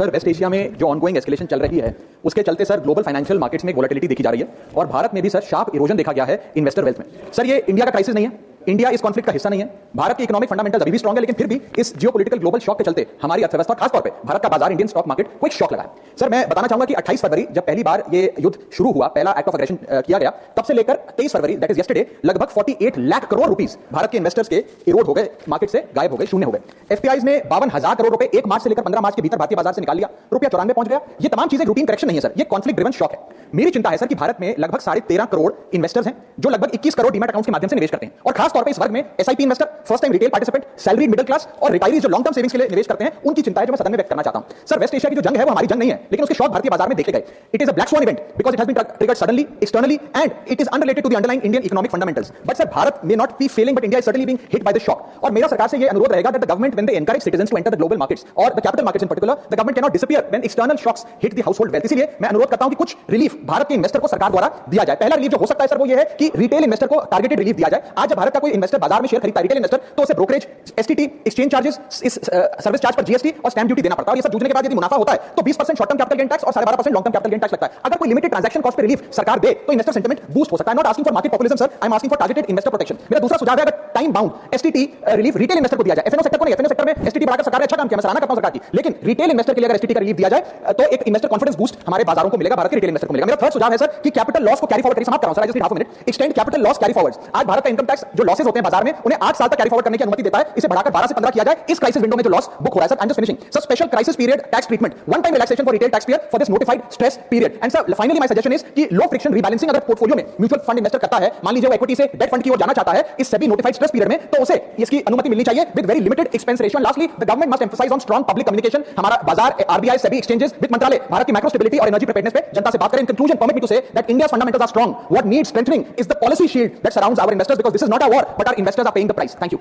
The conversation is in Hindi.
सर वेस्ट एशिया में जो ऑनगोइंग एस्केलेशन चल रही है उसके चलते सर ग्लोबल फाइनेंशियल मार्केट्स में वोलेटिलिटी देखी जा रही है और भारत में भी सर शार्प इरोजन देखा गया है इन्वेस्टर वेल्थ में। सर ये इंडिया का क्राइसिस नहीं है, इंडिया इस कॉन्फ्लिक्ट का हिस्सा नहीं है, भारत के इकोनॉमिक फंडामेंटल्स अभी भी स्ट्रांग है, लेकिन फिर भी इस जियोपॉलिटिकल ग्लोबल शॉक के चलते हमारी अर्थव्यवस्था खासतौर पे भारत का बाजार इंडियन स्टॉक मार्केट को एक शॉक लगा है। सर मैं बताना चाहूंगा कि 28 फरवरी जब पहली बार ये युद्ध शुरू हुआ, पहला एक्ट ऑफ एग्रेशन किया गया, तब से लेकर 23 फरवरी दैट इज यस्टरडे लगभग 48 लाख करोड़ रुपीस भारत के इन्वेस्टर्स के इरोड हो गए, मार्केट से गायब हो गए, शून्य हो गए। एफपीआईज ने 52,000 करोड़ रुपए 1 मार्च से लेकर 15 मार्च के भीतर भारतीय बाजार से निकाल लिया, रुपया 94 पहुंच गया। ये तमाम चीजें रूटीन करेक्शन नहीं है सर, ये कॉन्फ्लिक्ट ड्रिवन शॉक है। मेरी चिंता है सर कि भारत में लगभग 13.5 करोड़ इन्वेस्टर्स हैं जो लगभग 21 करोड़ डीमैट अकाउंट्स के माध्यम से निवेश करते हैं और खास तौर पे इस वर्ग में SIP investor, first time retail participant, salary middle class और रिटायरीज जो लॉन्ग टर्म सेविंग्स के लिए निवेश करते हैं, उनकी चिंता है जो मैं सदन में व्यक्त करना चाहता हूं। सर वेस्ट एशिया की जो जंग है वो हमारी जंग नहीं है, लेकिन उसके शॉक भारतीय बाजार में देखे गए। It is a black swan event because it has been triggered suddenly, externally and it is unrelated to the underlying Indian economic fundamentals. But sir Bharat may not be failing but India is certainly being hit by the shock. और मेरा सरकार से ये अनुरोध रहेगा that the government when they encourage citizens to enter the global markets और the capital markets in particular, the government can not disappear when external shocks hit the household wealth. इसलिए मैं अनुरोध करता हूं कि कुछ रिलीफ भारत के इन्वेस्टर को सरकार द्वारा दिया जाए। पहला रिलीफ जो हो सकता है सर वो ये है कि रिटेल इन्वेस्टर को टारगेटेड रिलीफ दिया जाए। आज जब भारत का कोई इन्वेस्टर बाजार में शेयर खरीदता है, रिटेल इन्वेस्टर, तो उसे ब्रोकरेज, एसटीटी, एक्सचेंज चार्जेस, इस सर्विस चार्ज पर जीएसटी और स्टैंप ड्यूटी देना पड़ता है। और ये सब जूझने के बाद यदि मुनाफा होता है तो 20% short term capital gain tax और 12.5% long term capital gain tax लगता है। अगर कोई लिमिटेड ट्रांजैक्शन कॉस्ट पे रिलीफ सरकार दे तो इन्वेस्टर सेंटिमेंट बूस्ट हो सकता है। Not asking for market populism sir, I am asking for targeted investor protection. मेरा दूसरा सुझाव है अगर time bound STT relief retail investor को दिया जाए, एफएनओ सेक्टर को नहीं। एफएनओ सेक्टर में एसटीटी बढ़ाकर सरकार ने अच्छा काम किया, मैं सराहना करता हूं सरकार की, लेकिन रिटेल इन्वेस्टर के लिए अगर एसटीटी का रिलीफ दिया जाए तो एक इन्वेस्टर कॉन्फिडेंस बूस्ट हमारे बाजारों को मिलेगा, भारत के रिटेल इन्वेस्टर को मिलेगा। मेरा थर्ड सुझाव है सर कि कैपिटल लॉस को कैरी फॉरवर्ड करिए। समाप्त कर रहा हूं sir, I just need half a minute. Extend capital loss carry forwards. आज भारत का इनकम टैक्स जो लॉसेस होते हैं बाजार में उन्हें 8 साल तक कैरी फॉरवर्ड करने की अनुमति देता है, इसे बढ़ाकर 12 से 15 किया जाए। इस क्राइसिस विंडो में जो लॉस बुक हो रहा है sir, I am just finishing sir, special crisis period tax treatment, one time relaxation for retail tax payer for this notified stress period. And sir finally my suggestion is कि लो फ्रिक्शन रीबैलेंसिंग अगर पोर्टफोलियो में म्यूचुअल फंड इन्वेस्टर करता है, मान लीजिए वो इक्विटी से डेट फंड की ओर जाना चाहता है इस सेबी नोटिफाइड स्ट्रेस पीरियड में, तो उसे इसकी अनुमति मिलनी चाहिए with very limited expense ratio. Lastly the government must emphasise on strong public communication. हमारा बाजार, आरबीआई, सेबी, एक्सचेंजेस, वित्त मंत्रालय भारत की मैक्रो स्टेबिलिटी और एनर्जी प्रिपेयर्डनेस पे जनता से बात करें। In conclusion permit me to say that India's fundamentals are strong. What needs strengthening is the policy shield that surrounds our investors, because this is not a war but our investors are paying the price. Thank you.